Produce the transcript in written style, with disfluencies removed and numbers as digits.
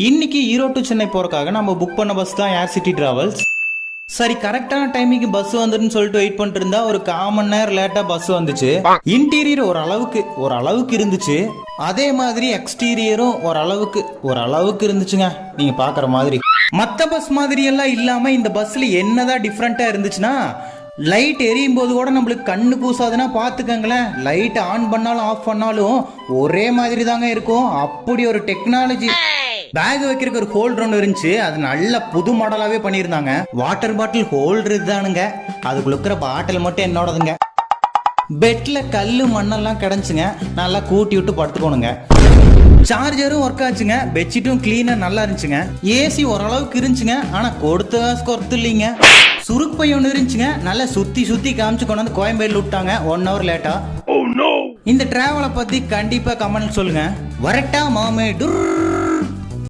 இன்னைக்கு ஈரோடு டு சென்னை போறதுக்காக நம்ம புக் பண்ண பஸ் தான் ஏர் சிட்டி டிராவல்ஸ். சரி, கரெக்டான டைமிங்க்கு பஸ் வந்துருன்னு சொல்லிட்டு வெயிட் பண்ணிட்டு இருந்தா ஒரு 1/4 மணி நேரம் லேட்டா பஸ் வந்துச்சு. இன்டீரியர் ஓரளவுக்கு இருந்துச்சு. அதே மாதிரி எக்ஸ்டீரியரும் ஓரளவுக்கு இருந்துச்சுங்க. நீங்க பாக்குற மாதிரி மத்த பஸ் மாதிரி எல்லாம் இல்லாம இந்த பஸ்ல என்னதான் டிஃப்ரெண்டா இருந்துச்சுன்னா, லைட் எரியும் போது கூட நம்மளுக்கு கண்ணு கூசாதுன்னா பாத்துக்கங்களேன். லைட் ஆன் பண்ணாலும் ஆஃப் பண்ணாலும் ஒரே மாதிரி தாங்க இருக்கும். அப்படி ஒரு டெக்னாலஜி. பேக் வைக்கிறதுக்கு ஒரு ஹோல்டர் ஒன்று இருந்துச்சு. அது நல்ல புது மாடலாவே பண்ணியிருந்தாங்க. வாட்டர் பாட்டில் ஹோல்டர் இதுதானுங்க. அதுக்குள்ள இருக்கிற பாட்டில் மட்டும் என்னோடதுங்க. பெட்ல கல்லு மண்ணெல்லாம் கிடந்துச்சுங்க. நல்லா கூட்டி விட்டு படுத்துக்கணுங்க. சார்ஜரும் ஒர்க் ஆச்சுங்க. பெட்ஷீட்டும் கிளீனா நல்லா இருந்துச்சுங்க. ஏசி ஓரளவுக்கு இருந்துச்சுங்க. ஆனா கொடுத்த காசு கொறுத்து இல்லைங்க. சுருக்கு பை ஒன்று இருந்துச்சுங்க. நல்லா சுத்தி காமிச்சு கொண்டு வந்து கோயம்பேடுல விட்டாங்க 1 hour லேட்டா. இந்த டிராவலை பத்தி கண்டிப்பா கமெண்ட் சொல்லுங்க. வரட்டா மாமே.